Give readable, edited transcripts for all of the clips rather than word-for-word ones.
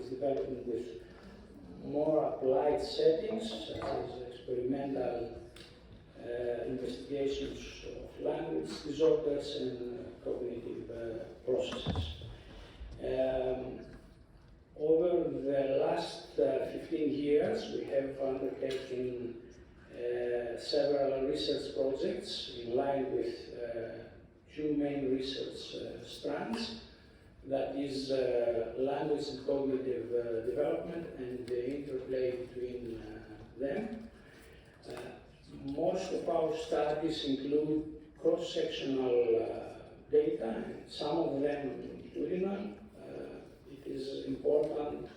is developing with more applied settings, such as experimental investigations of language disorders and cognitive processes. Over the last 15 years, we have undertaken several research projects in line with two main research strands, that is language and cognitive development and the interplay between them. Most of our studies include cross-sectional data, and some of them longitudinal. It is important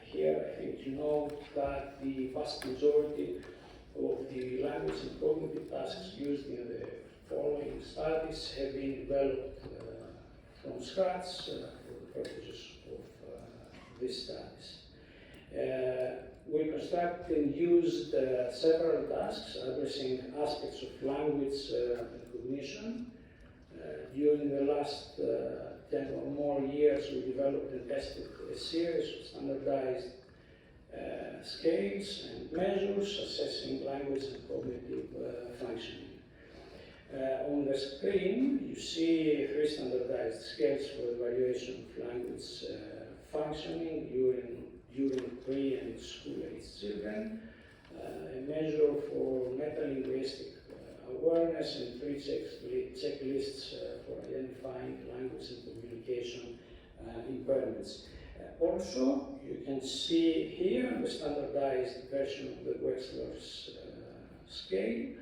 here, I think, to note that the vast majority of the language and cognitive tasks used in the following studies have been developed from scratch for the purposes of these studies. We constructed and used several tasks addressing aspects of language and cognition. During the last 10 or more years, we developed and tested a series of standardized scales and measures assessing language and cognitive functioning. On the screen, you see 3 standardized scales for evaluation of language functioning during pre- and school-aged children, a measure for metalinguistic awareness, and 3 checklists for identifying language and communication impairments. Also, you can see here the standardized version of the Wechsler's scale,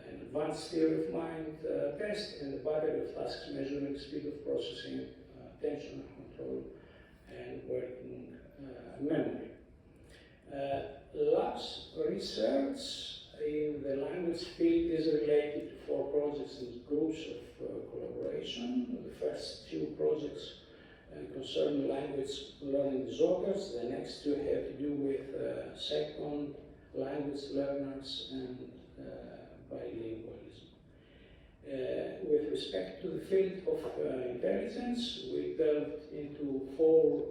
an advanced theory of mind test, and a battery of tasks measuring speed of processing, attention control, and working memory. Labs research in the language field is related to 4 projects and groups of collaboration. The first 2 projects concern language learning disorders. The next 2 have to do with second language learners and bilingualism. With respect to the field of intelligence, we delved into 4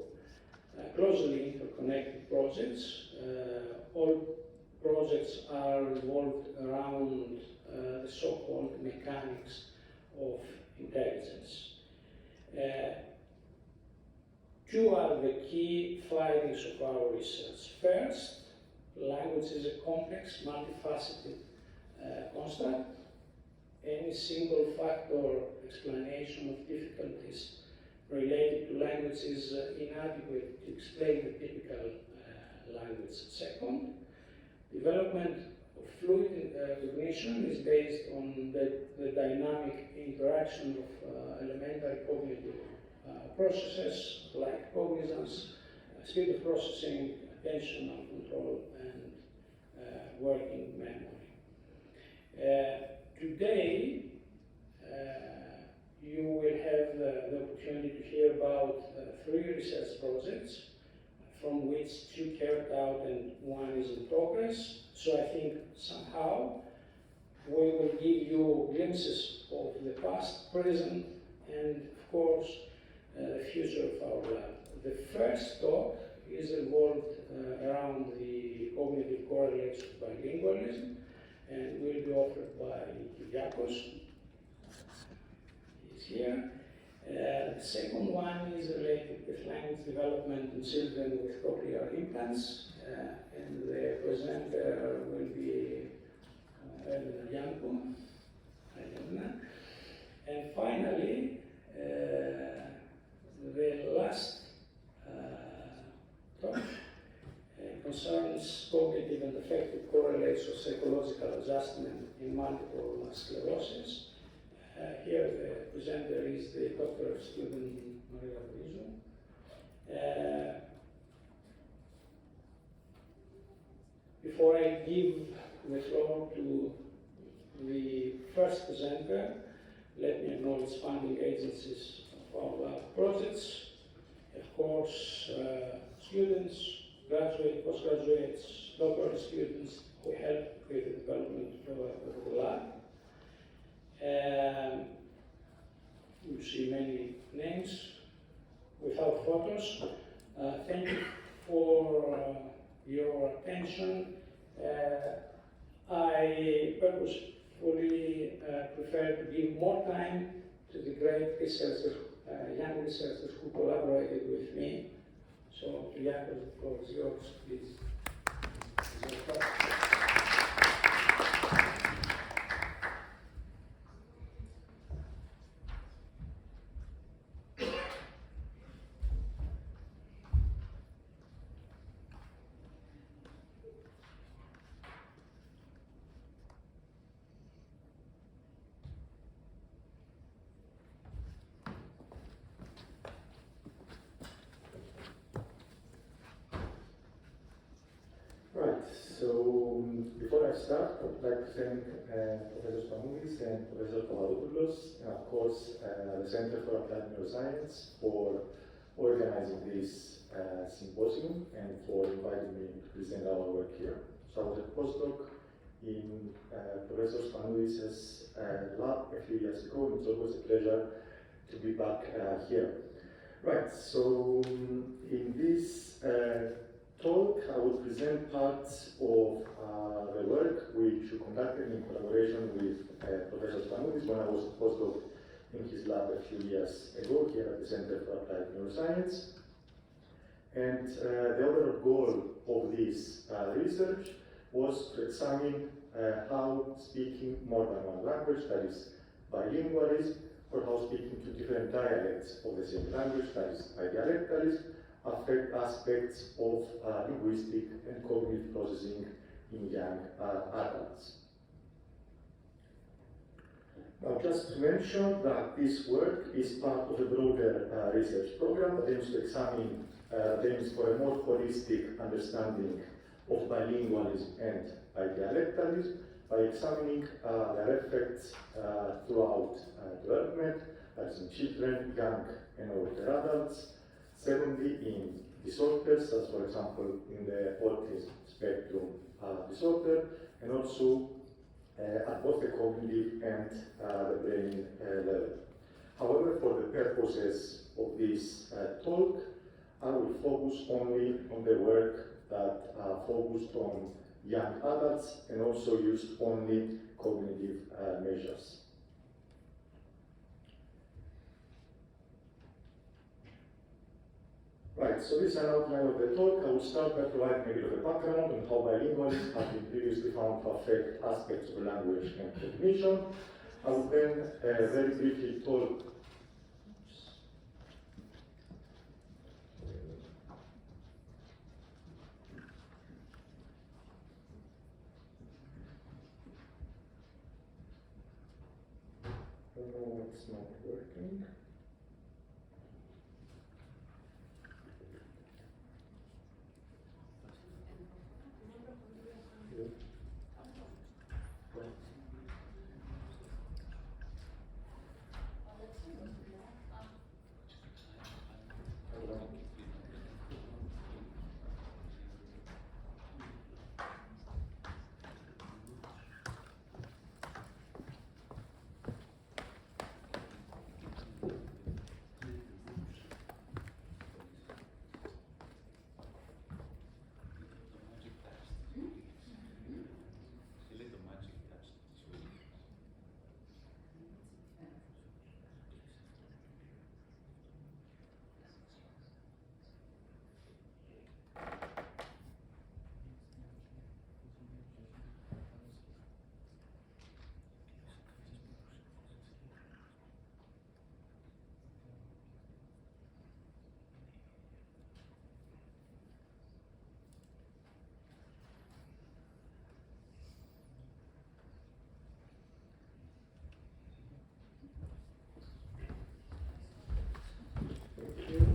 closely interconnected projects. All projects are revolved around the so-called mechanics of intelligence. 2 are the key findings of our research. First, language is a complex, multifaceted construct. Any single factor explanation of difficulties related to language is inadequate to explain the typical language. Second, development of fluid recognition is based on the dynamic interaction of elementary cognitive processes like cognizance, speed of processing, attentional control, and working memory. Today, you will have the opportunity to hear about 3 research projects, from which 2 carried out and 1 is in progress. So I think somehow we will give you glimpses of the past, present, and of course, the future of our lab. The first talk is involved around the cognitive correlates of bilingualism, and will be offered by Kyriakos. He's here. The second one is related with language development in children with cochlear implants, and the presenter will be Elena Yanko. And finally, the last talk concerns cognitive and affective correlates of psychological adjustment in multiple sclerosis. Here the presenter is the doctoral student Maria Rizzo. Before I give the floor to the first presenter, let me acknowledge funding agencies of our projects. Of course, students, graduates, postgraduates, doctoral students who helped with the development of the lab. You see many names without photos. Thank you for your attention. I purposefully prefer to give more time to the great researchers, young researchers who collaborated with me. So, Jakob, the floor is yours, please. Right, so before I start, I would like to thank Professor Spanoudis and Professor Papadopoulos, and of course the Center for Applied Neuroscience for organizing this symposium and for inviting me to present our work here. So I was a postdoc in Professor Spanoudis' lab a few years ago, and it's always a pleasure to be back here. Right, so in this talk, I will present parts of the work which we conducted in collaboration with Professor Spanoudis when I was a postdoc in his lab a few years ago here at the Center for Applied Neuroscience. And the overall goal of this research was to examine how speaking more than one language, that is bilingualism, or how speaking two different dialects of the same language, that is bidialectalism, affect aspects of linguistic and cognitive processing in young adults. Now, just to mention that this work is part of a broader research program that aims to examine, aims for a more holistic understanding of bilingualism and bidialectalism by examining their effects throughout development, as in children, young and older adults. Secondly, in disorders, as for example in the autism spectrum disorder, and also at both the cognitive and the brain level. However, for the purposes of this talk, I will focus only on the work that focused on young adults and also used only cognitive measures. Right, so this is an outline of the talk. I will start by providing a bit of a background on how bilingualism has been previously found to affect aspects of language and cognition. I will then very briefly talk it's not working.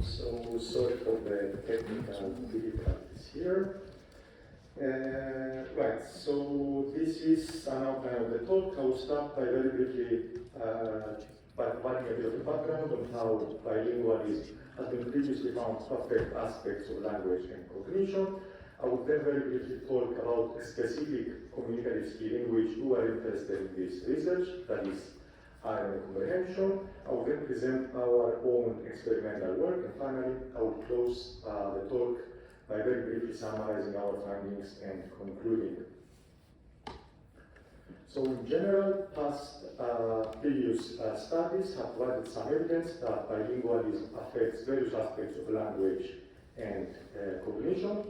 So sorry for the technical difficulties here. Right, so this is an outline of the talk. I will start by very briefly by providing a bit of a background on how bilingualism has been previously found to affect aspects of language and cognition. I will then very briefly talk about a specific communicative skill in which we are interested in this research, that is, comprehension. I will then present our own experimental work, and finally I will close the talk by very briefly summarizing our findings and concluding. So in general, previous studies have provided some evidence that bilingualism affects various aspects of language and cognition.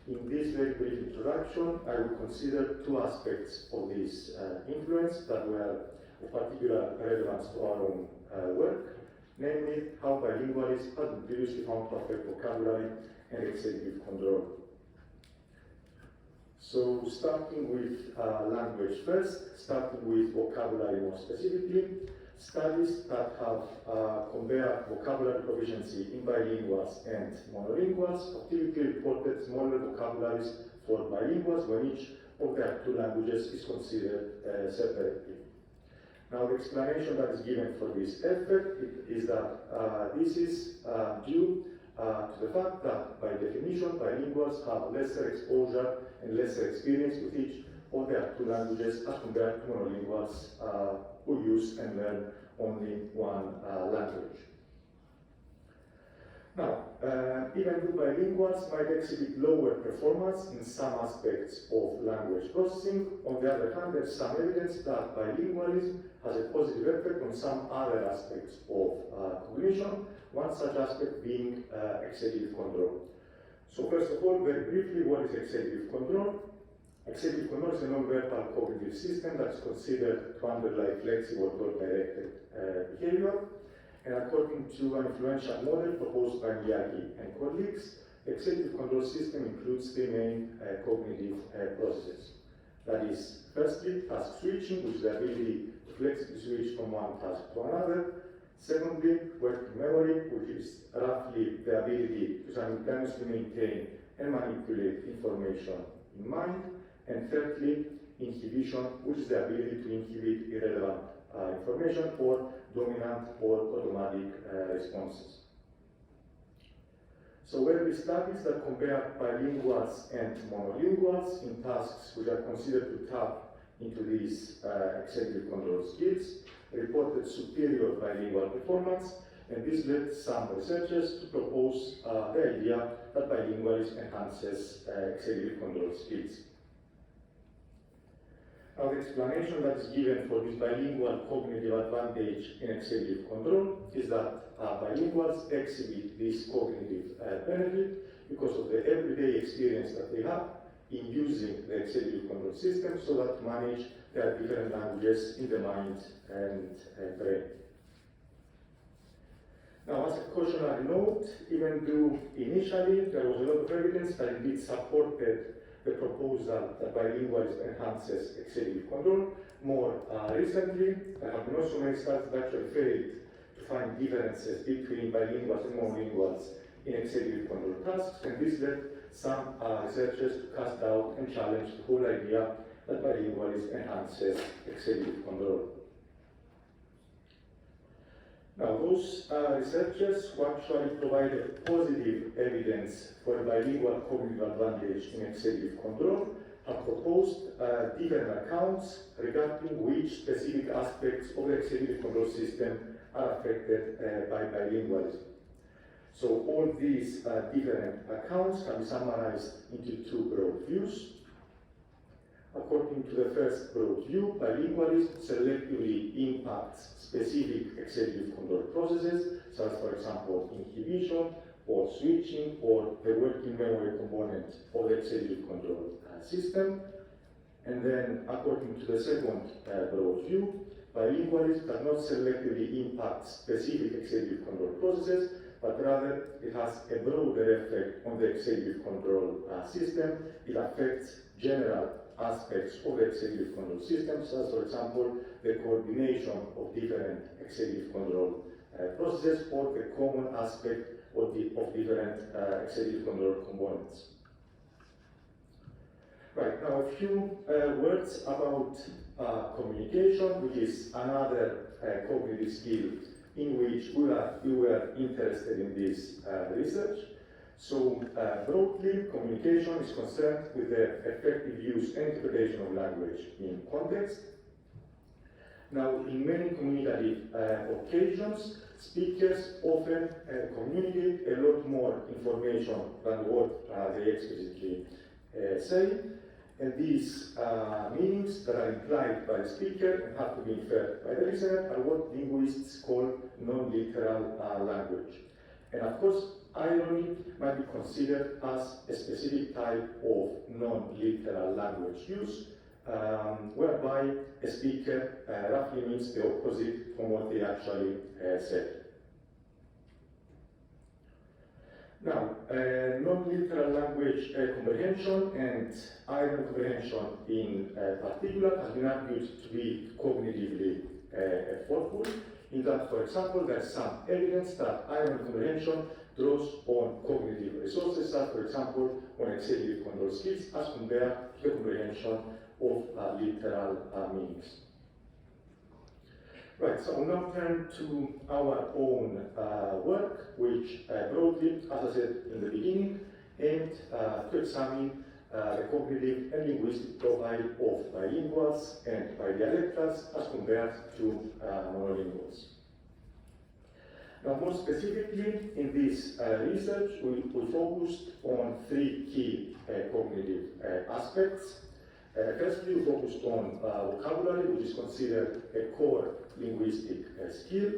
In this very brief introduction, I will consider two aspects of this influence that were of particular relevance to our own work, namely how bilingualism has been previously found to affect vocabulary and executive control. So starting with language first, starting with vocabulary more specifically, studies that have compared vocabulary proficiency in bilinguals and monolinguals have typically reported smaller vocabularies for bilinguals when each of their two languages is considered separately. Now the explanation that is given for this effect is that this is due to the fact that by definition bilinguals have lesser exposure and lesser experience with each of their two languages as compared to monolinguals who use and learn only one language. Now, even though bilinguals might exhibit lower performance in some aspects of language processing, on the other hand, there's some evidence that bilingualism has a positive effect on some other aspects of cognition, one such aspect being executive control. So first of all, very briefly, what is executive control? Executive control is a non-verbal cognitive system that is considered to underlie flexible goal-directed behavior. And according to an influential model proposed by Miyagi and colleagues, the executive control system includes three main cognitive processes. That is, firstly, task switching, which is the ability to flexibly switch from one task to another. Secondly, working memory, which is roughly the ability to simultaneously maintain and manipulate information in mind. And thirdly, inhibition, which is the ability to inhibit irrelevant information or dominant or automatic responses. So where we studies that compare bilinguals and monolinguals in tasks which are considered to tap into these executive control skills, reported superior bilingual performance, and this led some researchers to propose the idea that bilingualism enhances executive control skills. Now the explanation that is given for this bilingual cognitive advantage in executive control is that bilinguals exhibit this cognitive benefit because of the everyday experience that they have in using the executive control system so that to manage their different languages in the mind and brain. Now, as a cautionary note, even though initially there was a lot of evidence that indeed supported the proposal that bilingualism enhances executive control, more recently there have been also many studies that actually failed to find differences between bilinguals and monolinguals in executive control tasks, and this led some researchers to cast doubt and challenge the whole idea that bilingualism enhances executive control. Now, those researchers who actually provided positive evidence for a bilingual cognitive advantage in executive control have proposed different accounts regarding which specific aspects of the executive control system are affected by bilingualism. So all these different accounts can be summarized into two broad views. According to the first broad view, bilingualism selectively impacts specific executive control processes, such as, for example, inhibition or switching or the working memory component of the executive control system. And then, according to the second broad view, bilingualism does not selectively impact specific executive control processes, but rather it has a broader effect on the executive control system. It affects general aspects of the executive control system, such as, for example, the coordination of different executive control processes or the common aspect of different executive control components. Right, now a few words about communication, which is another cognitive skill in which we were interested in this research. So broadly, communication is concerned with the effective use and interpretation of language in context. Now, in many communicative occasions, speakers often communicate a lot more information than what they explicitly say, and these meanings that are implied by the speaker and have to be inferred by the listener are what linguists call non-literal language. And of course, irony might be considered as a specific type of non-literal language use, whereby a speaker roughly means the opposite from what they actually said. Now, non-literal language comprehension and irony comprehension in particular has been argued to be cognitively effortful, in that, for example, there is some evidence that irony comprehension draws on cognitive resources, such, for example, on executive control skills as compared to the comprehension of literal meanings. Right, so I'll now turn to our own work, which broadly, as I said in the beginning, aimed to examine the cognitive and linguistic profile of bilinguals and bidialectals as compared to monolinguals. Now, more specifically, in this research, we focused on three key cognitive aspects. Firstly, we focused on vocabulary, which is considered a core linguistic skill.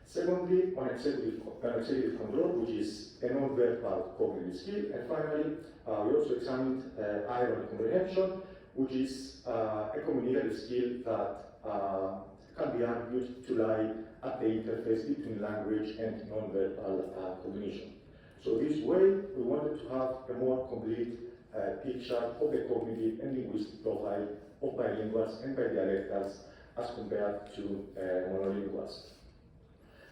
Secondly, on executive control, which is a non-verbal cognitive skill. And finally, we also examined irony comprehension, which is a communicative skill that can be argued to lie at the interface between language and non-verbal cognition. So this way, we wanted to have a more complete picture of the cognitive and linguistic profile of bilinguals and bidialectals as compared to monolinguals.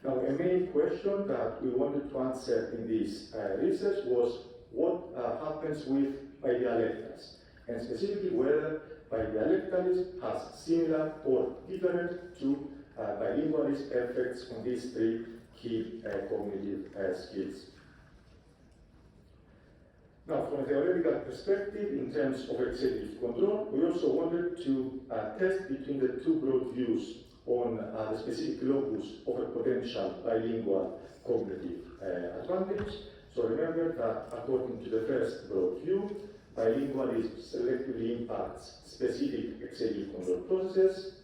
Now, a main question that we wanted to answer in this research was what happens with bidialectals, and specifically whether bidialectalism has similar or different to bilingualism effects on these three key cognitive skills. Now, from a theoretical perspective, in terms of executive control, we also wanted to test between the two broad views on the specific locus of a potential bilingual cognitive advantage. So remember that according to the first broad view, bilingualism selectively impacts specific executive control processes,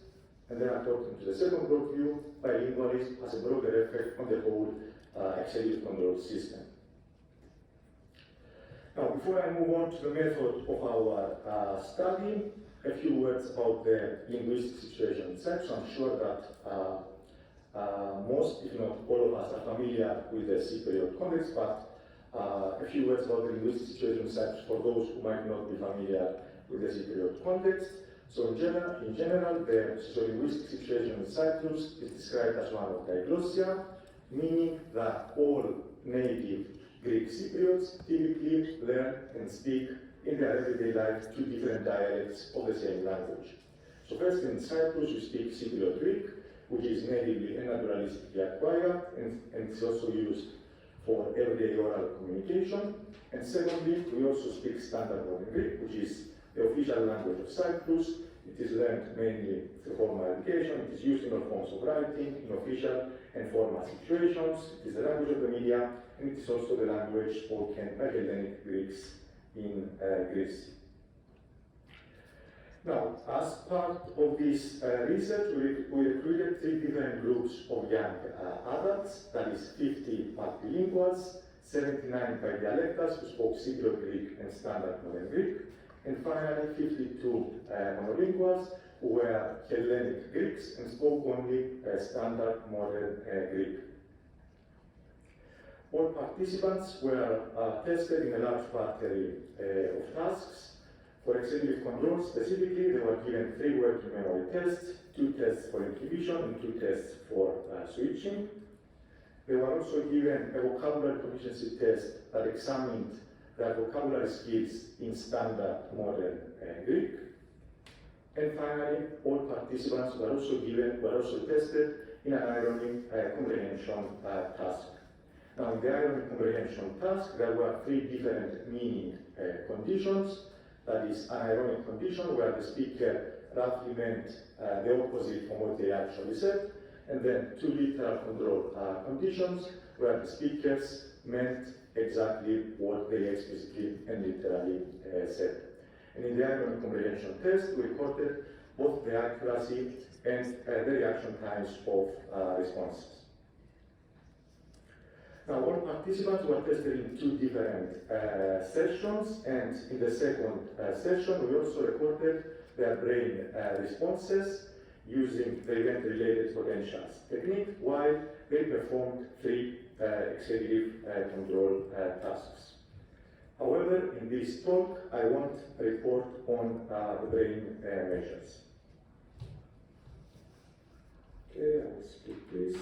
and then according to the second broad view, bilingualism has a broader effect on the whole executive control system. Now, before I move on to the method of our study, a few words about the linguistic situation itself. So I'm sure that most, if not all of us, are familiar with the Cypriot context, but a few words about the linguistic situation itself for those who might not be familiar with the Cypriot context. So in general, the sociolinguistic situation in Cyprus is described as one of diglossia, meaning that all native Greek Cypriots typically learn and speak in their everyday life two different dialects of the same language. So first, in Cyprus, we speak Cypriot Greek, which is natively and naturalistically acquired, and it's also used for everyday oral communication. And secondly, we also speak Standard Modern Greek, which is the official language of Cyprus. It is learned mainly through formal education. It is used in all forms of writing, in official and formal situations. It is the language of the media, and it is also the language spoken by Hellenic Greeks in Greece. Now, as part of this research, we recruited three different groups of young adults, that is 50 multilinguals, 79 bidialectals who spoke Cypriot Greek and Standard Modern Greek, and finally 52 monolinguals who were Hellenic Greeks and spoke only Standard Modern Greek. All participants were tested in a large battery of tasks. For executive control specifically, they were given 3 working memory tests, 2 tests for inhibition and 2 tests for switching. They were also given a vocabulary proficiency test that examined their vocabulary skills in Standard Modern Greek. And finally, all participants were also tested in an irony comprehension task. Now, in the irony comprehension task, there were 3 different meaning conditions. That is, an ironic condition where the speaker roughly meant the opposite from what they actually said, and then two literal control conditions where the speakers meant exactly what they explicitly and literally said. And in the irony comprehension test, we recorded both the accuracy and the reaction times of responses. Now, all participants were tested in two different sessions, and in the second session, we also recorded their brain responses using the event-related potentials technique while they performed three executive control tasks. However, in this talk, I won't report on the brain measures. Okay, I will skip this.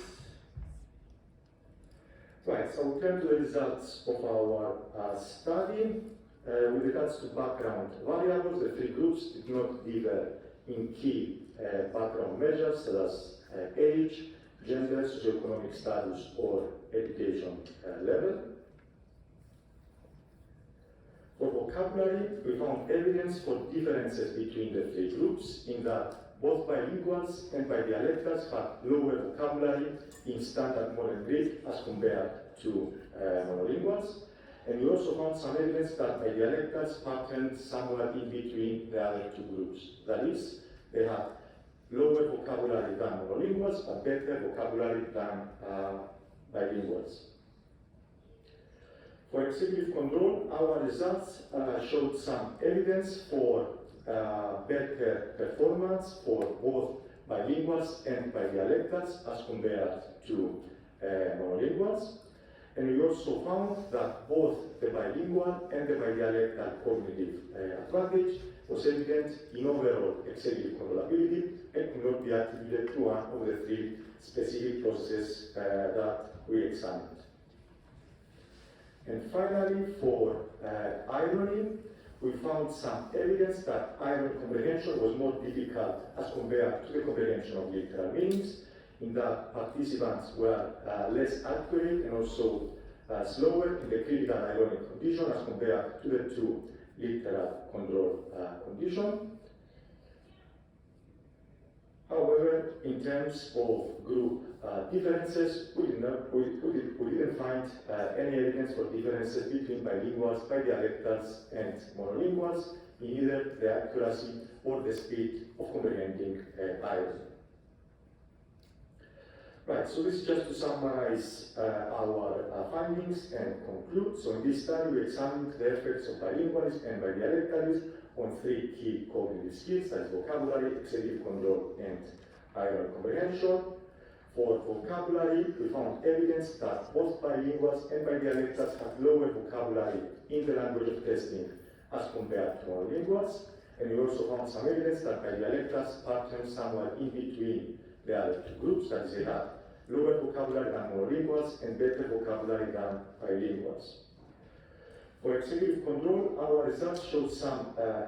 Right, so we turn to the results of our study. With regards to background variables, the three groups did not differ in key background measures such as age, gender, socioeconomic status, or education level. For vocabulary, we found evidence for differences between the three groups in that both bilinguals and bidialectals had lower vocabulary in standard modern Greek as compared to monolinguals. And we also found some evidence that bidialectals patterned somewhere in between the other two groups. That is, they had lower vocabulary than monolinguals, but better vocabulary than bilinguals. For executive control, our results showed some evidence for better performance for both bilinguals and bidialectals as compared to monolinguals. And we also found that both the bilingual and the bidialectal cognitive advantage was evident in overall executive controllability and could not be attributed to one of the three specific processes that we examined. And finally, for irony, we found some evidence that irony comprehension was more difficult as compared to the comprehension of literal meanings, in that participants were less accurate and also slower in the critical ironic condition as compared to the two literal control condition. However, in terms of group differences, we didn't find any evidence for differences between bilinguals, bidialectals, and monolinguals in either the accuracy or the speed of comprehending irony. Right, so this is just to summarize our findings and conclude. So in this study, we examined the effects of bilingualism and bidialectalism on three key cognitive skills, that is vocabulary, executive control, and irony comprehension. For vocabulary, we found evidence that both bilinguals and bidialectals had lower vocabulary in the language of testing as compared to monolinguals. And we also found some evidence that bidialectals patterned somewhere in between the other two groups, that is, they had lower vocabulary than monolinguals and better vocabulary than bilinguals. For executive control, our results showed some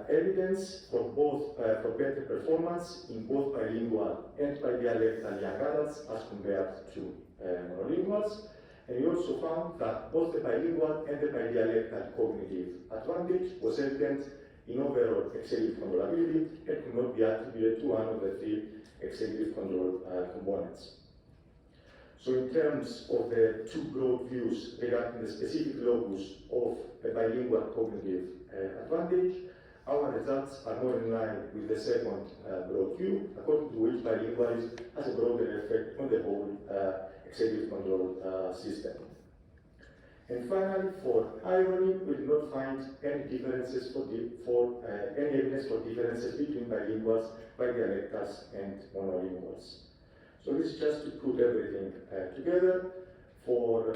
evidence for both for better performance in both bilingual and bidialectal young adults as compared to monolinguals. And we also found that both the bilingual and the bidialectal cognitive advantage was evident in overall executive controllability and could not be attributed to one of the three executive control components. So in terms of the two broad views regarding the specific locus of the bilingual cognitive advantage, our results are more in line with the second broad view, according to which bilingualism has a broader effect on the whole executive control system. And finally, for irony, we did not find any differences any evidence for differences between bilinguals, bidialectals, and monolinguals. So this is just to put everything together. For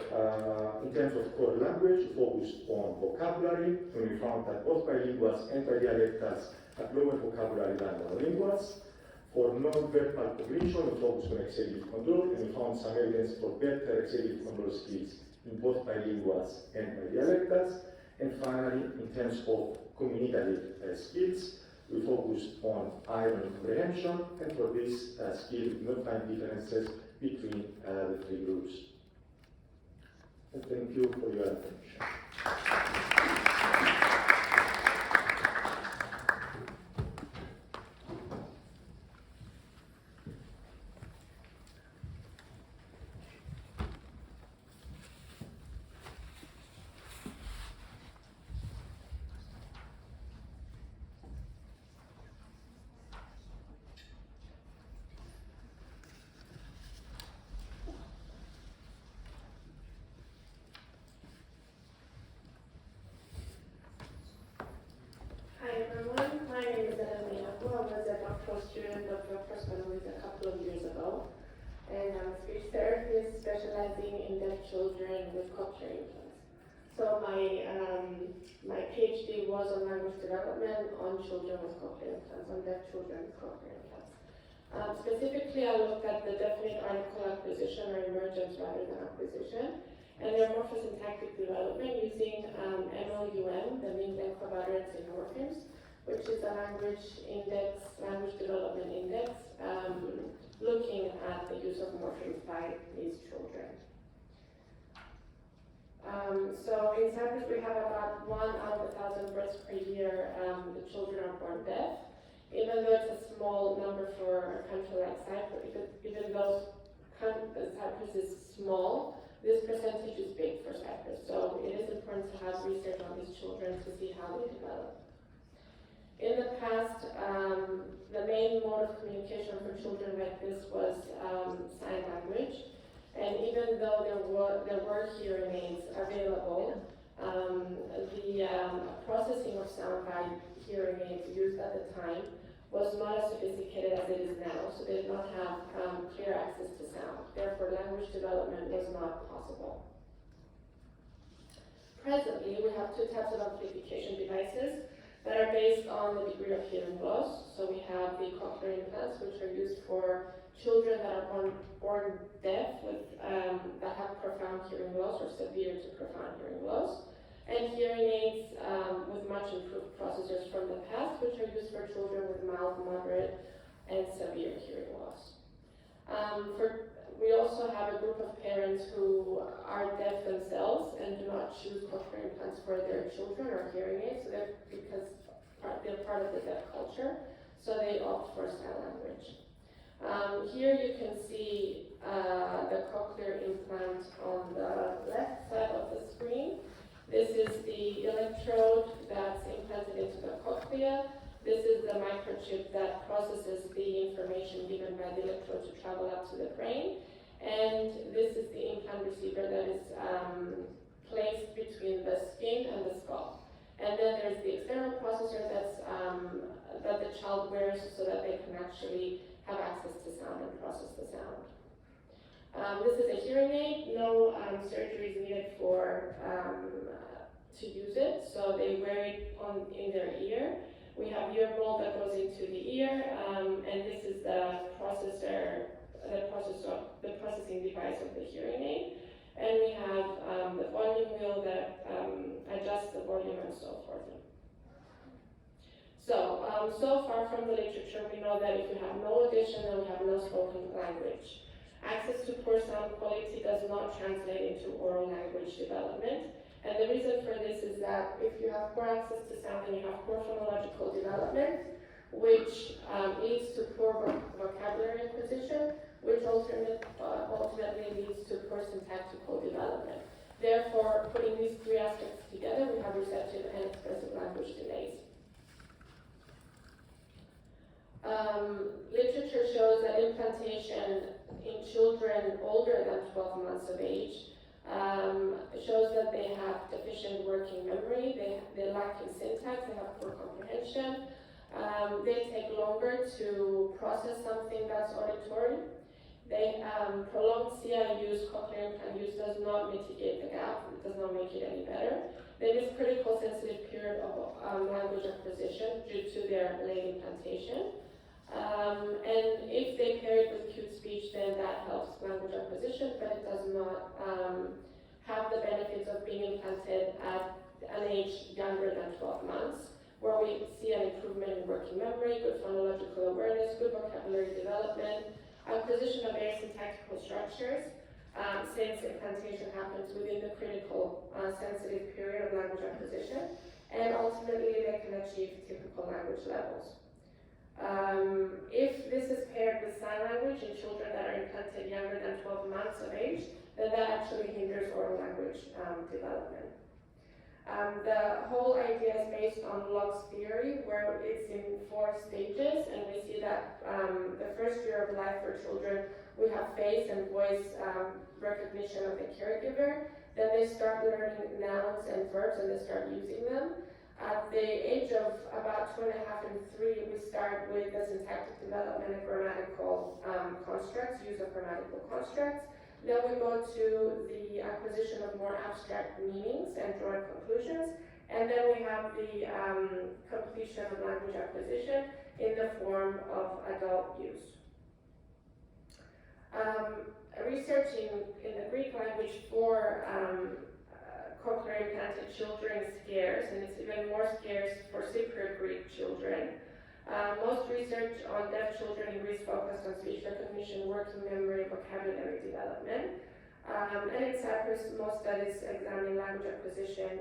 in terms of core language, we focused on vocabulary, and we found that both bilinguals and bidialectals had lower vocabulary than monolinguals. For non-verbal cognition, we focused on executive control, and we found some evidence for better executive control skills in both bilinguals and bidialectals. And finally, in terms of communicative skills, we focused on irony comprehension, and for this skill, we did not find differences between the three groups. And thank you for your attention. children with cochlear implants. So my PhD was on language development on children with cochlear implants, on deaf children with cochlear implants. Specifically, I looked at the definite article acquisition or emergence rather than acquisition, and their morphosyntactic development using MLUM, the mean length of utterance in morphemes, which is a language index, language development index, looking at the use of morphemes by these children. So in Cyprus we have about 1 out of 1,000 births per year, the children are born deaf. Even though it's a small number for a country like Cyprus, even though Cyprus is small, this percentage is big for Cyprus. So it is important to have research on these children to see how they develop. In the past, the main mode of communication for children like this was sign language. And even though there were hearing aids available, the processing of sound by hearing aids used at the time was not as sophisticated as it is now, so they did not have clear access to sound. Therefore, language development was not possible. Presently, we have two types of amplification devices that are based on the degree of hearing loss. So we have the cochlear implants, which are used for children that are born deaf with that have profound hearing loss or severe to profound hearing loss, and hearing aids with much improved processors from the past, which are used for children with mild, moderate, and severe hearing loss. We also have a group of parents who are deaf themselves and do not choose cochlear implants for their children or hearing aids, so because they're part of the deaf culture, so they opt for sign language. Here you can see the cochlear implant on the left side of the screen. This is the electrode that's implanted into the cochlea. This is the microchip that processes the information given by the electrode to travel up to the brain. And this is the implant receiver that is placed between the skin and the skull. And then there's the external processor that the child wears so that they can actually have access to sound and process the sound. This is a hearing aid. No surgery is needed to use it, so they wear it in their ear. We have ear mold that goes into the ear, and this is the processing device of the hearing aid. And we have the volume wheel that adjusts the volume and so forth. So far from the literature, we know that if you have no audition, then we have no spoken language. Access to poor sound quality does not translate into oral language development. And the reason for this is that if you have poor access to sound, then you have poor phonological development, which leads to poor vocabulary acquisition, which ultimately leads to poor syntactical development. Therefore, putting these three aspects together, we have receptive and expressive language delays. Literature shows that implantation in children older than 12 months of age shows that they have deficient working memory, they lack in syntax, they have poor comprehension, they take longer to process something that's auditory. Prolonged CI use, cochlear implant use does not mitigate the gap, it does not make it any better. There is critical sensitive period of language acquisition due to their late implantation. And if they pair it with cute speech, then that helps language acquisition, but it does not have the benefits of being implanted at an age younger than 12 months, where we see an improvement in working memory, good phonological awareness, good vocabulary development, acquisition of very syntactical structures, since implantation happens within the critical sensitive period of language acquisition, and ultimately they can achieve typical language levels. If this is paired with sign language in children that are implanted younger than 12 months of age, then that actually hinders oral language development. The whole idea is based on Locke's theory, where it's in 4 stages, and we see that the first year of life for children, we have face and voice recognition of the caregiver. Then they start learning nouns and verbs, and they start using them. At the age of about 2.5 and 3, we start with the syntactic development and grammatical constructs, use of grammatical constructs. Then we go to the acquisition of more abstract meanings and drawing conclusions. And then we have the completion of language acquisition in the form of adult use. Researching in the Greek language for cochlear implanted children is scarce, and it's even more scarce for Cypriot Greek children. Most research on deaf children in Greece focused on speech recognition, working memory, vocabulary development. And in Cyprus, most studies examine language acquisition,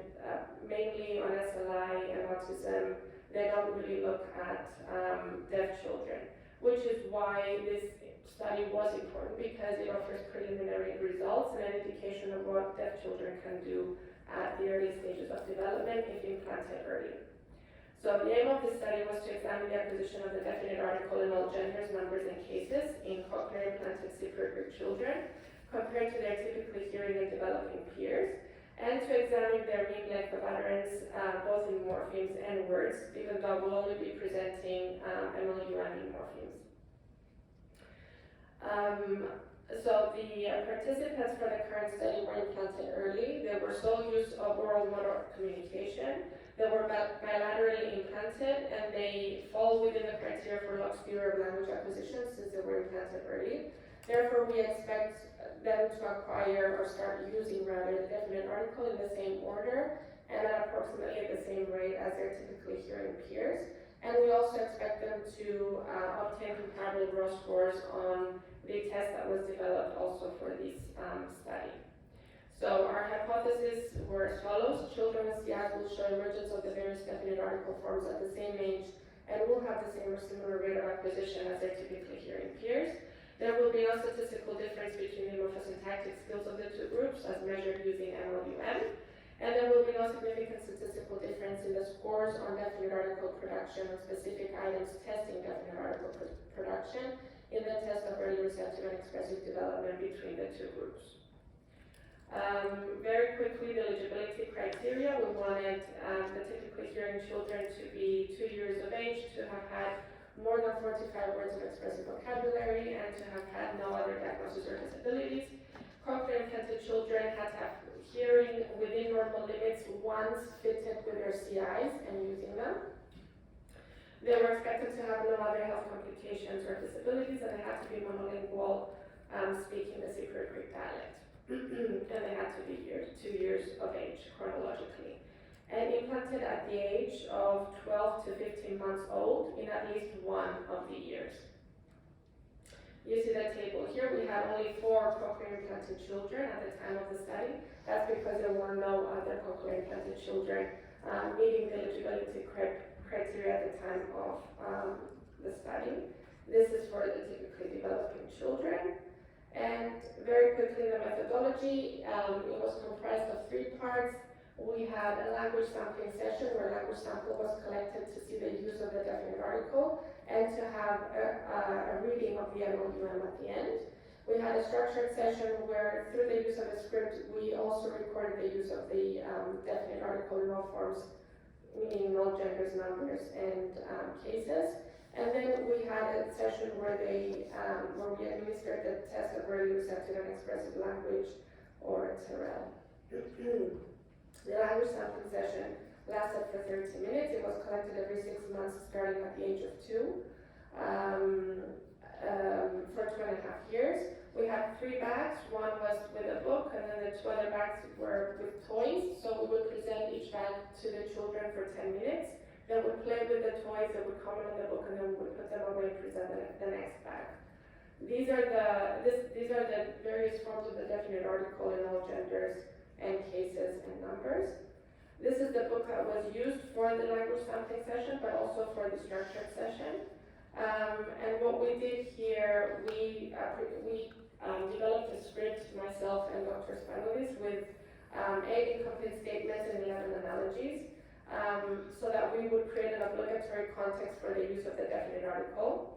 mainly on SLI and autism. They don't really look at deaf children, which is why this study was important, because it offers preliminary results and an indication of what deaf children can do at the early stages of development if implanted early. So the aim of this study was to examine the acquisition of the definite article in all genders, numbers, and cases in cochlear implanted Cypriot Greek children, compared to their typically hearing and developing peers, and to examine their mean length of utterance, both in morphemes and words, even though we'll only be presenting MLUM in morphemes. So the participants for the current study were implanted early. They were sole use of oral motor communication. They were bilaterally implanted, and they fall within the criteria for Locke's theory of language acquisition since they were implanted early. Therefore, we expect them to acquire or start using rather the definite article in the same order and at approximately the same rate as their typically hearing peers. And we also expect them to obtain comparable growth scores on the test that was developed also for this study. So our hypotheses were as follows. Children with CIs will show emergence of the various definite article forms at the same age and will have the same or similar rate of acquisition as their typically hearing peers. There will be no statistical difference between the morphosyntactic skills of the two groups as measured using MLUM. And there will be no significant statistical difference in the scores on definite article production on specific items testing definite article production in the test of early receptive and expressive development between the two groups. Very quickly, the eligibility criteria. We wanted the typically hearing children to be 2 years of age, to have had more than 45 words of expressive vocabulary, and to have had no other diagnoses or disabilities. Cochlear implanted children had to have hearing within normal limits once fitted with their CIs and using them. They were expected to have no other health complications or disabilities, and they had to be monolingual, speaking the Cypriot Greek dialect. And they had to be 2 years of age chronologically. And implanted at the age of 12 to 15 months old in at least one of the years. You see the table here. We had only 4 cochlear implanted children at the time of the study. That's because there were no other cochlear implanted children meeting the eligibility criteria at the time of the study. This is for the typically developing children. And very quickly, the methodology, it was comprised of 3 parts. We had a language sampling session where language sample was collected to see the use of the definite article and to have a reading of the MLUM at the end. We had a structured session where, through the use of a script, we also recorded the use of the definite article in all forms, meaning all genders, numbers, and cases. And then we had a session where we administered the test of early receptive and expressive language, or TEREL. The language sampling session lasted for 30 minutes. It was collected every 6 months, starting at the age of 2, for 2.5 years. We had 3 bags. One was with a book, and then the 2 other bags were with toys. So we would present each bag to the children for 10 minutes. They would play with the toys, they would comment on the book, and then we would put them away and present the next bag. These are the various forms of the definite article in all genders and cases and numbers. This is the book that was used for the language sampling session, but also for the structured session. And what we did here, we developed a script, myself and Dr. Spanoudis, with 8 incomplete statements and 11 analogies, so that we would create an obligatory context for the use of the definite article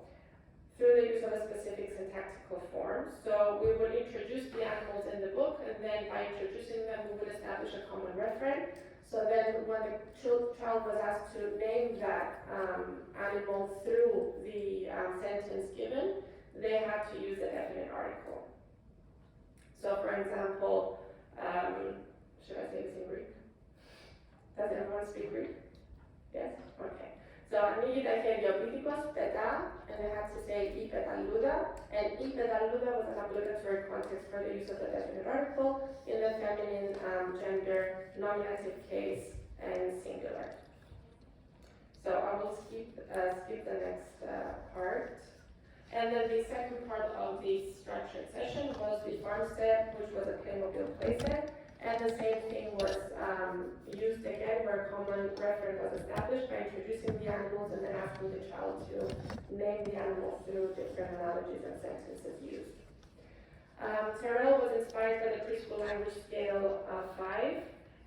through the use of a specific syntactical form. So we would introduce the animals in the book, and then by introducing them, we would establish a common referent. So then when the child was asked to name that animal through the sentence given, they had to use a definite article. So for example, should I say this in Greek? Does everyone speak Greek? Yes? Okay. So ανοίγει τα χέρια ο πίθηκος, πετά, and they had to say η πεταλούδα, and η πεταλούδα was an obligatory context for the use of the definite article in the feminine gender, nominative case, and singular. So I will skip the next part. And then the second part of the structured session was the farm set, which was a Playmobil playset. And the same thing was used again where a common referent was established by introducing the animals and then asking the child to name the animals through different analogies and sentences used. Terrell was inspired by the preschool language scale 5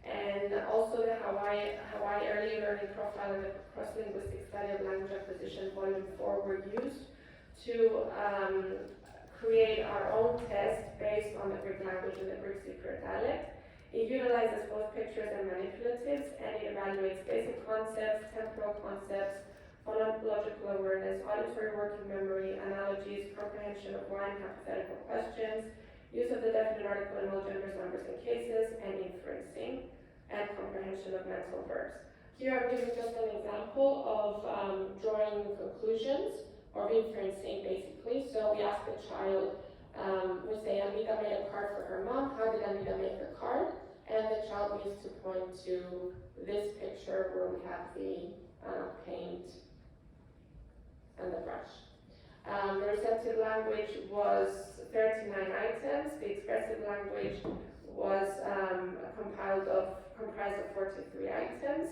and also the Hawaii Early Learning Profile and the Cross-Linguistic Study of Language Acquisition Volume 4 were used to create our own test based on the Greek language and the Greek Cypriot dialect. It utilizes both pictures and manipulatives, and it evaluates basic concepts, temporal concepts, phonological awareness, auditory working memory, analogies, comprehension of wine, hypothetical questions, use of the definite article in all genders, numbers, and cases, and inferencing, and comprehension of mental verbs. Here I'm giving just an example of drawing conclusions or inferencing, basically. So we ask the child, we say, Anita made a card for her mom. How did Anita make the card? And the child needs to point to this picture where we have the paint and the brush. The receptive language was 39 items. The expressive language was comprised of 43 items.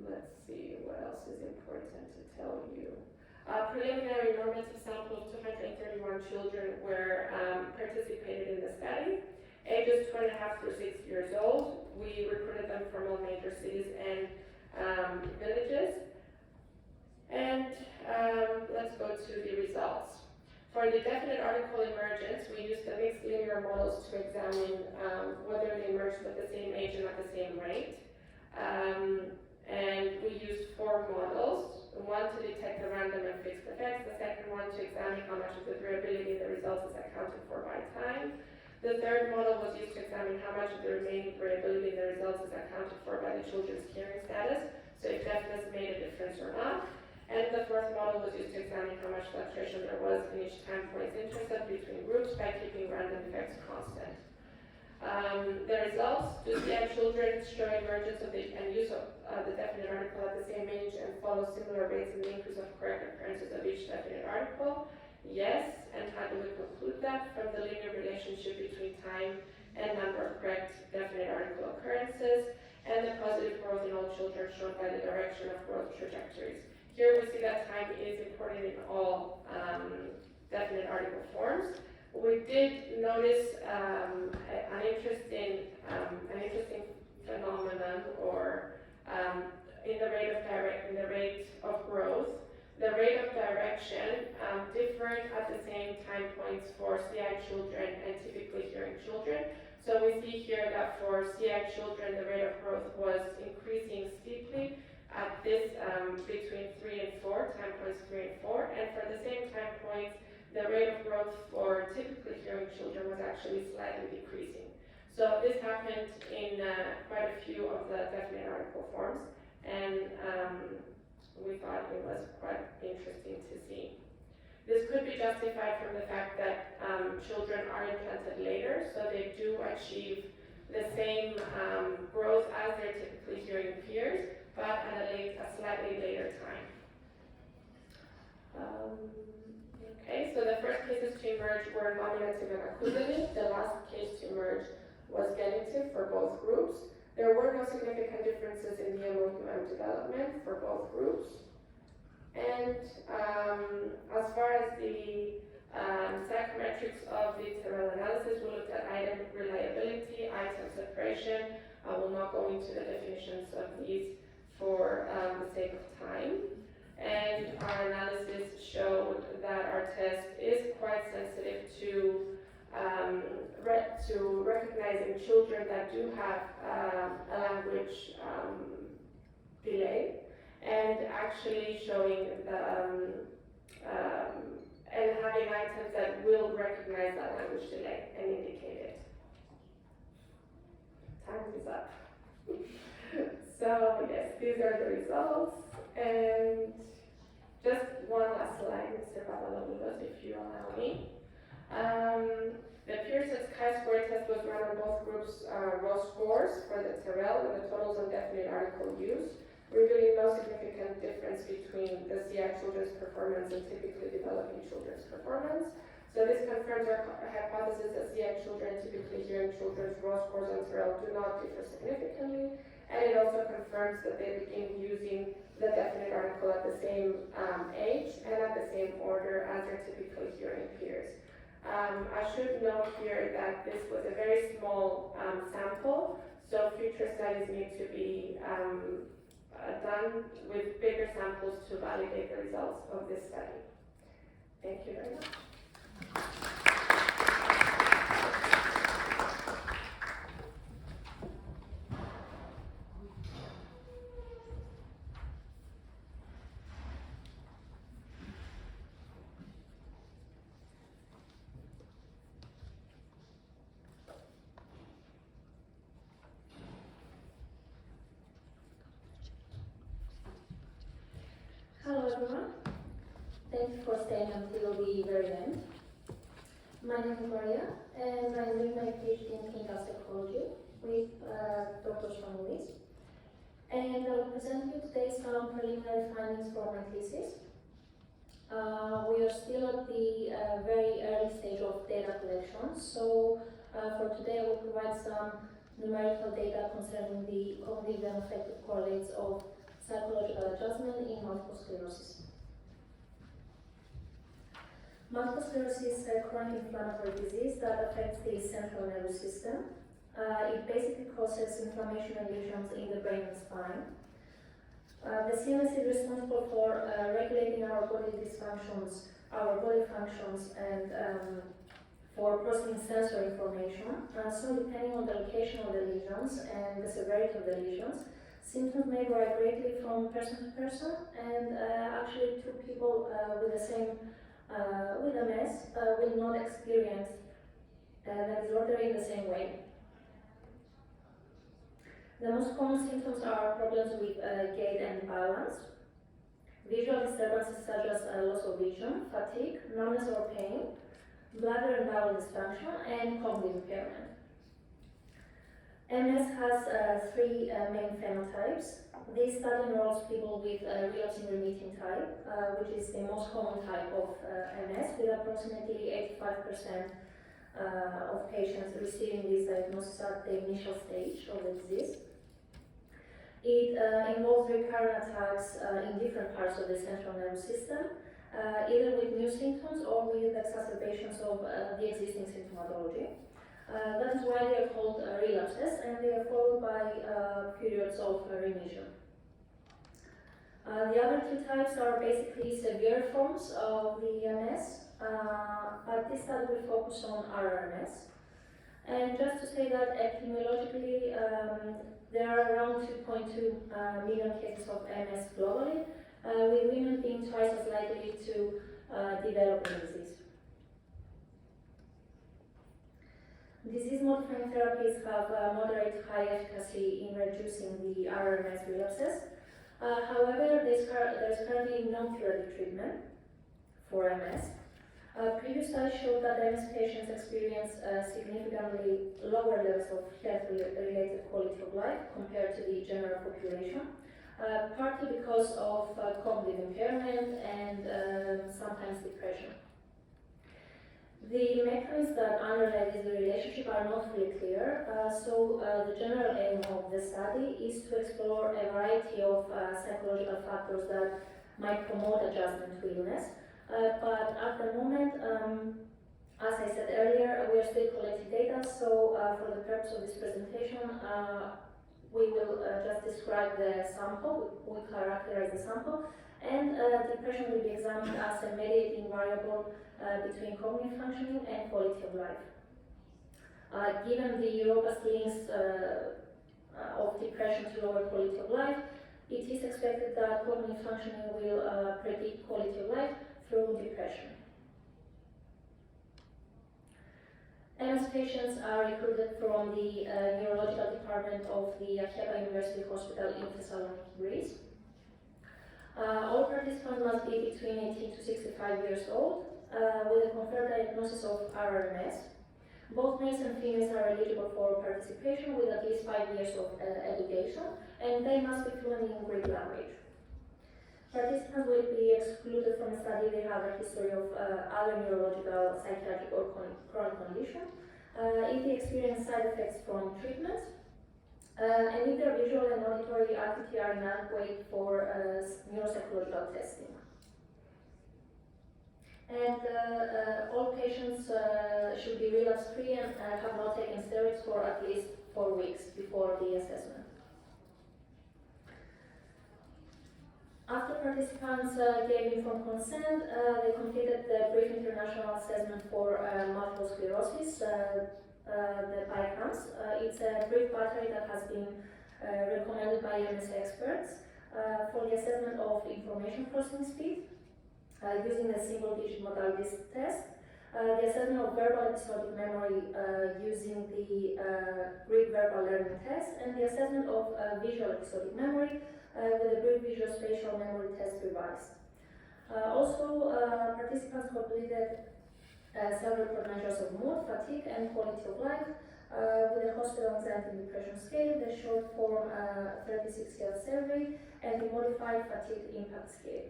Let's see, what else is important to tell you? A preliminary normative sample of 231 children were participated in the study. Ages 2.5 through 6 years old. We recruited them from all major cities and villages. And let's go to the results. For the definite article emergence, we used the mixed linear models to examine whether they emerged at the same age and at the same rate. And we used 4 models, one to detect the random and fixed effects, the second one to examine how much of the variability in the results is accounted for by time. The third model was used to examine how much of the remaining variability in the results is accounted for by the children's hearing status, so if deafness made a difference or not. And the fourth model was used to examine how much fluctuation there was in each time point's intercept between groups by keeping random effects constant. The results, do CI children show emergence of the and use of the definite article at the same age and follow similar rates in the increase of correct occurrences of each definite article? Yes, and how do we conclude that? From the linear relationship between time and number of correct definite article occurrences, and the positive growth in all children shown by the direction of growth trajectories. Here we see that time is important in all definite article forms. We did notice an interesting phenomenon, or in the rate of growth. The rate of direction differed at the same time points for CI children and typically hearing children. So we see here that for CI children, the rate of growth was increasing steeply at this between 3 and 4, time points 3 and 4, and for the same time points, the rate of growth for typically hearing children was actually slightly decreasing. So this happened in quite a few of the definite article forms, and we thought it was quite interesting to see. This could be justified from the fact that children are implanted later, so they do achieve the same growth as their typically hearing peers, but at a slightly later time. Okay, so the first cases to emerge were nominative and accusative. The last case to emerge was genitive for both groups. There were no significant differences in the MOUM development for both groups. And as far as the psychometrics of the Terrell analysis, we looked at item reliability, item separation. I will not go into the definitions of these for the sake of time. And our analysis showed that our test is quite sensitive to recognizing children that do have a language delay, and actually showing the and having items that will recognize that language delay and indicate it. Time is up. So yes, these are the results. And just one last slide, Mr. Papadopoulos, if you allow me. The Pearson's chi-square test was run on both groups' raw scores for the Terrell and the totals on definite article use, revealing no significant difference between the CI children's performance and typically developing children's performance. So this confirms our hypothesis that CI children, typically hearing children's raw scores on Terrell, do not differ significantly, and it also confirms that they begin using the definite article at the same age and at the same order as their typically hearing peers. I should note here that this was a very small sample, so future studies need to be done with bigger samples to validate the results of this study. Thank you very much. Hello everyone, thank you for staying until the very end. My name is Maria and I'm doing my PhD in clinical psychology with Dr. Spanoudis. And I will present you today some preliminary findings from my thesis. We are still at the very early stage of data collection, so for today I will provide some numerical data concerning the cognitive and affective correlates of psychological adjustment in multiple sclerosis. Multiple sclerosis is a chronic inflammatory disease that affects the central nervous system. It basically causes inflammation and lesions in the brain and spine. The CNS is responsible for regulating our bodily dysfunctions, our body functions, and for processing sensory information. So depending on the location of the lesions and the severity of the lesions, symptoms may vary greatly from person to person, and actually two people with the same with MS will not experience the disorder in the same way. The most common symptoms are problems with gait and balance, visual disturbances such as loss of vision, fatigue, numbness or pain, bladder and bowel dysfunction, and cognitive impairment. MS has three main phenotypes. This study enrolls people with relapsing remitting type, which is the most common type of MS, with approximately 85% of patients receiving this diagnosis at the initial stage of the disease. It involves recurrent attacks in different parts of the central nervous system, either with new symptoms or with exacerbations of the existing symptomatology. That is why they are called relapses, and they are followed by periods of remission. The other two types are basically severe forms of the MS, but this study will focus on RRMS. And just to say that epidemiologically, there are around 2.2 million cases of MS globally, with women being twice as likely to develop the disease. Disease-modifying therapies have moderate high efficacy in reducing the RRMS relapses. However, there is currently no curative treatment for MS. Previous studies showed that MS patients experience significantly lower levels of health-related quality of life compared to the general population, partly because of cognitive impairment and sometimes depression. The mechanisms that underlie this relationship are not fully clear, so the general aim of the study is to explore a variety of psychological factors that might promote adjustment to illness. But at the moment, as I said earlier, we are still collecting data, so for the purpose of this presentation, we will just describe the sample, we characterize the sample, and depression will be examined as a mediating variable between cognitive functioning and quality of life. Given the robust links of depression to lower quality of life, it is expected that cognitive functioning will predict quality of life through depression. MS patients are recruited from the neurological department of the Achiaba University Hospital in Thessaloniki, Greece. All participants must be between 18 to 65 years old with a confirmed diagnosis of RRMS. Both males and females are eligible for participation with at least 5 years of education, and they must be fluent in Greek language. Participants will be excluded from the study if they have a history of other neurological, psychiatric, or chronic condition, if they experience side effects from treatments, and if their visual and auditory acuity are inadequate for neuropsychological testing. And all patients should be relapse-free and have not taken steroids for at least 4 weeks before the assessment. After participants gave informed consent, they completed the brief international assessment for multiple sclerosis, the PICAMS. It's a brief battery that has been recommended by MS experts for the assessment of information processing speed using the single-digit modalities test, the assessment of verbal episodic memory using the Greek verbal learning test, and the assessment of visual episodic memory with the Greek visual spatial memory test revised. Also, participants completed several measures of mood, fatigue, and quality of life with the hospital anxiety and depression scale, the short form 36-scale survey, and the modified fatigue impact scale.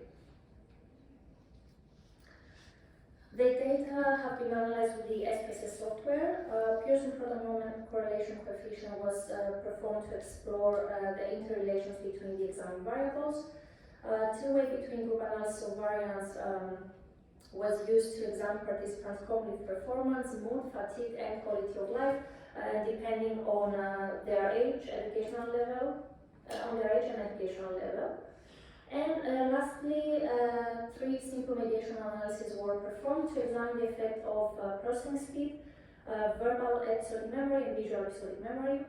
The data have been analyzed with the SPSS software. Pearson proton moment correlation coefficient was performed to explore the interrelations between the examined variables. Two-way between group analysis of variance was used to examine participants' cognitive performance, mood, fatigue, and quality of life, depending on their age, educational level, and educational level. And lastly, 3 simple mediation analyses were performed to examine the effect of processing speed, verbal episodic memory, and visual episodic memory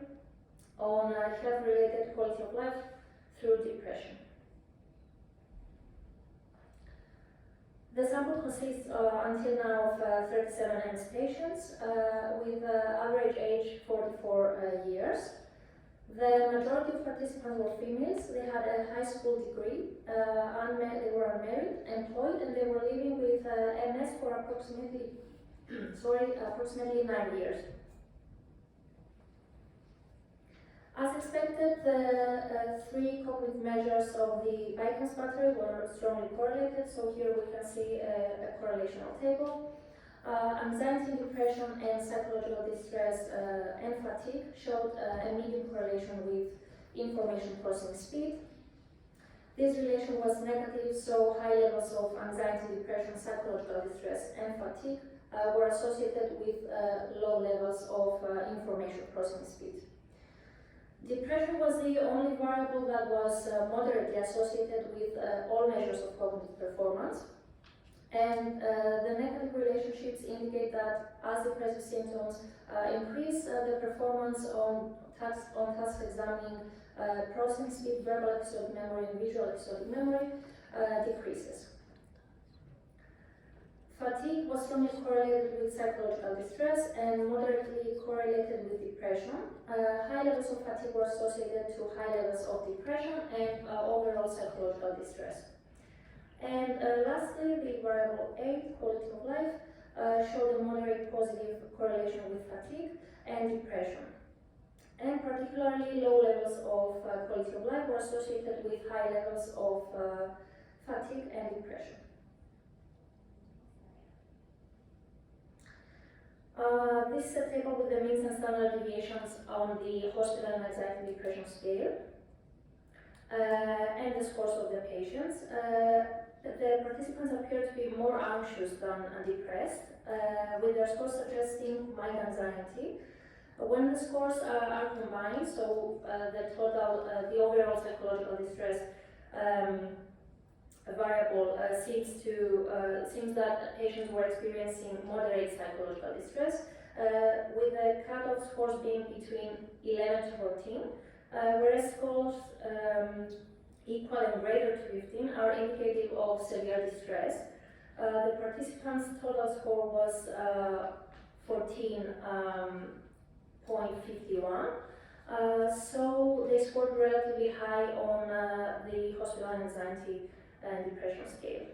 on health-related quality of life through depression. The sample consists until now of 37 MS patients with average age 44 years. The majority of participants were females. They had a high school degree, they were unmarried, employed, and they were living with MS for approximately 9 years. As expected, the 3 cognitive measures of the PICAMS battery were strongly correlated, so here we can see a correlational table. Anxiety, depression, and psychological distress and fatigue showed a medium correlation with information processing speed. This relation was negative, so high levels of anxiety, depression, psychological distress, and fatigue were associated with low levels of information processing speed. Depression was the only variable that was moderately associated with all measures of cognitive performance. And the negative relationships indicate that as depressive symptoms increase, the performance on task examining processing speed, verbal episodic memory, and visual episodic memory decreases. Fatigue was strongly correlated with psychological distress and moderately correlated with depression. High levels of fatigue were associated to high levels of depression and overall psychological distress. And lastly, the variable 8, quality of life, showed a moderate positive correlation with fatigue and depression. And particularly low levels of quality of life were associated with high levels of fatigue and depression. This is a table with the means and standard deviations on the hospital and anxiety and depression scale and the scores of the patients. The participants appear to be more anxious than depressed, with their scores suggesting mild anxiety. When the scores are combined, so the overall psychological distress variable seems that patients were experiencing moderate psychological distress, with the cutoff scores being between 11 to 14, whereas scores equal and greater to 15 are indicative of severe distress. The participants' total score was 14.51. So they scored relatively high on the hospital anxiety and depression scale.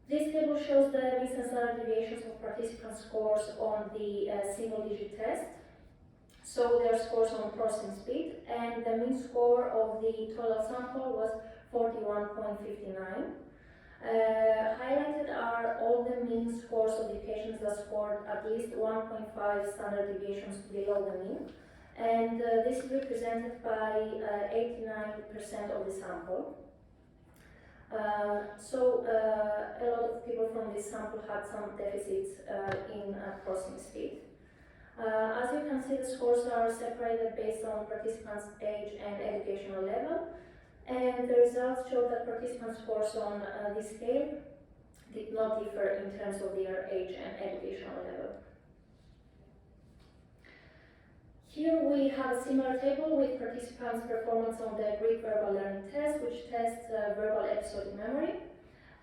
This table shows the recent standard deviations of participant scores on the single-digit test. So their scores on processing speed, and the mean score of the total sample was 41.59. Highlighted are all the mean scores of the patients that scored at least 1.5 standard deviations below the mean, and this is represented by 89% of the sample. So a lot of people from this sample had some deficits in processing speed. As you can see, the scores are separated based on participants' age and educational level, and the results show that participant scores on this scale did not differ in terms of their age and educational level. Here we have a similar table with participants' performance on the Greek verbal learning test, which tests verbal episodic memory.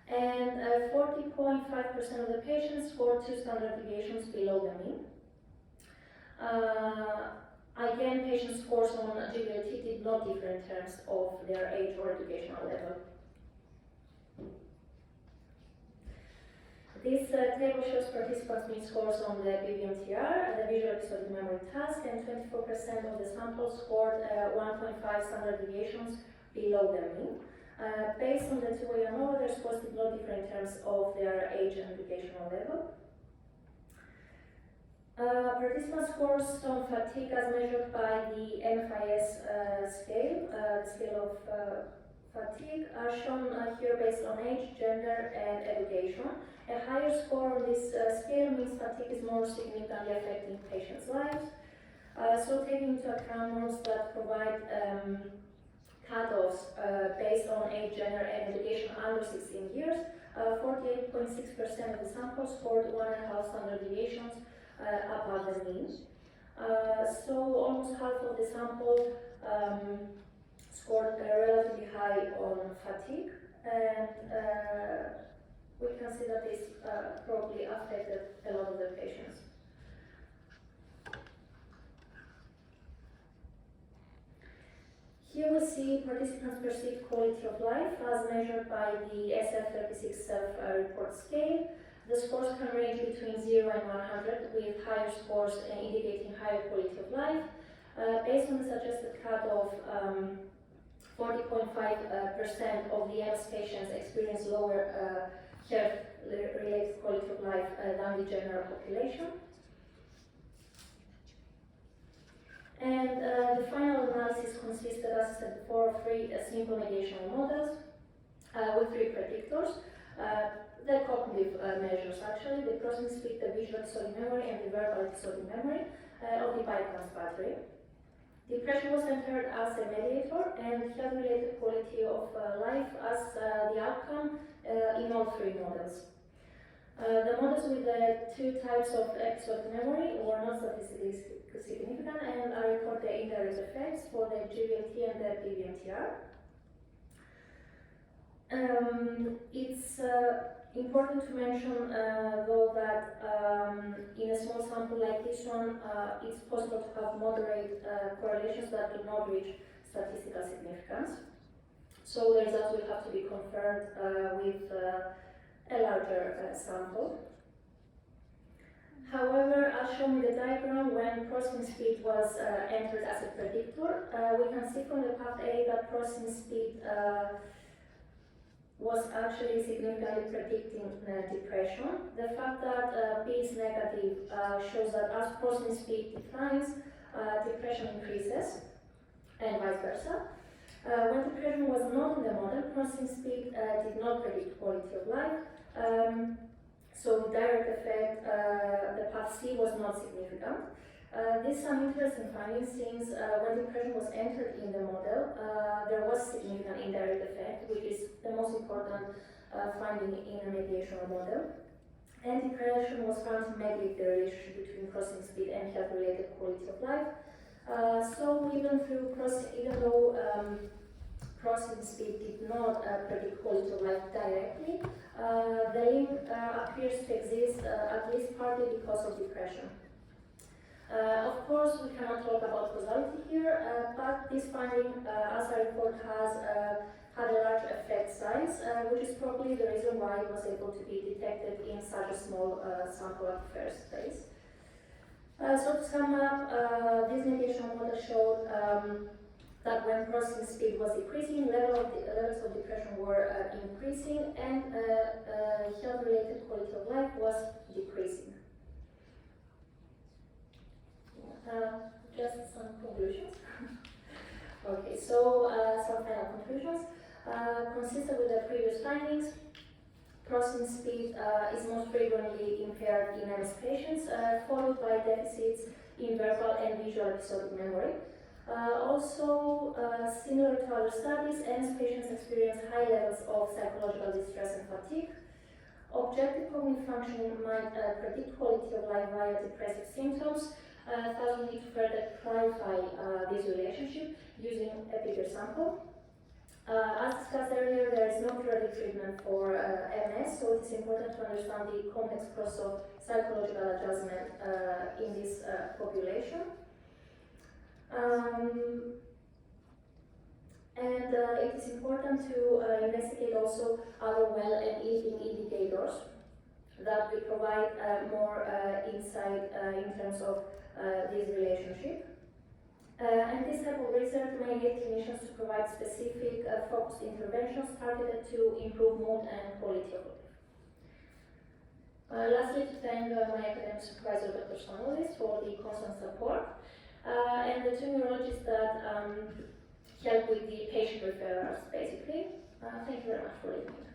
And 40.5% of the patients scored 2 standard deviations below the mean. Again, patient scores on GBLT did not differ in terms of their age or educational level. This table shows participants' mean scores on the BVMTR, the visual episodic memory task, and 24% of the sample scored 1.5 standard deviations below the mean. Based on the two-way ANOVA, their scores did not differ in terms of their age and educational level. Participant scores on fatigue as measured by the MFIS scale, the scale of fatigue, are shown here based on age, gender, and education. A higher score on this scale means fatigue is more significantly affecting patients' lives. So taking into account norms that provide cutoffs based on age, gender, and education under 16 years, 48.6% of the sample scored 1.5 standard deviations above the mean. So almost half of the sample scored relatively high on fatigue, and we can see that this probably affected a lot of the patients. Here we see participants' perceived quality of life as measured by the SF-36 self-report scale. The scores can range between 0 and 100, with higher scores indicating higher quality of life. Based on the suggested cutoff, 40.5% of the MS patients experience lower health-related quality of life than the general population. And the final analysis consisted, as I said before, of 3 simple mediational models with 3 predictors. The cognitive measures, actually, the processing speed, the visual episodic memory, and the verbal episodic memory of the bypass battery. Depression was entered as a mediator, and health-related quality of life as the outcome in all 3 models. The models with the 2 types of episodic memory were not statistically significant, and I report the indirect effects for the GBLT and the BVMTR. It's important to mention, though, that in a small sample like this one, it's possible to have moderate correlations that do not reach statistical significance. So the results will have to be confirmed with a larger sample. However, as shown in the diagram, when processing speed was entered as a predictor, we can see from the path A that processing speed was actually significantly predicting depression. The fact that P is negative shows that as processing speed declines, depression increases, and vice versa. When depression was not in the model, processing speed did not predict quality of life. So the direct effect, the path C, was not significant. This is some interesting findings, since when depression was entered in the model, there was significant indirect effect, which is the most important finding in a mediational model. And depression was found to mediate the relationship between processing speed and health-related quality of life. So even though processing speed did not predict quality of life directly, the link appears to exist at least partly because of depression. Of course, we cannot talk about causality here, but this finding, as I report, has had a large effect size, which is probably the reason why it was able to be detected in such a small sample at the first place. So to sum up, this negation model showed that when processing speed was decreasing, levels of depression were increasing, and health-related quality of life was decreasing. Just some conclusions. Okay, so some final conclusions. Consistent with the previous findings, processing speed is most frequently impaired in MS patients, followed by deficits in verbal and visual episodic memory. Also, similar to other studies, MS patients experience high levels of psychological distress and fatigue. Objective cognitive functioning might predict quality of life via depressive symptoms. Thus, we need to further clarify this relationship using a bigger sample. As discussed earlier, there is no curative treatment for MS, so it is important to understand the complex process of psychological adjustment in this population. And it is important to investigate also other well and eating indicators that will provide more insight in terms of this relationship. And this type of research may lead clinicians to provide specific focused interventions targeted to improve mood and quality of life. Lastly, to thank my academic supervisor, Dr. Spanoudis, for the constant support, and the two neurologists that help with the patient referrals, basically. Thank you very much for listening.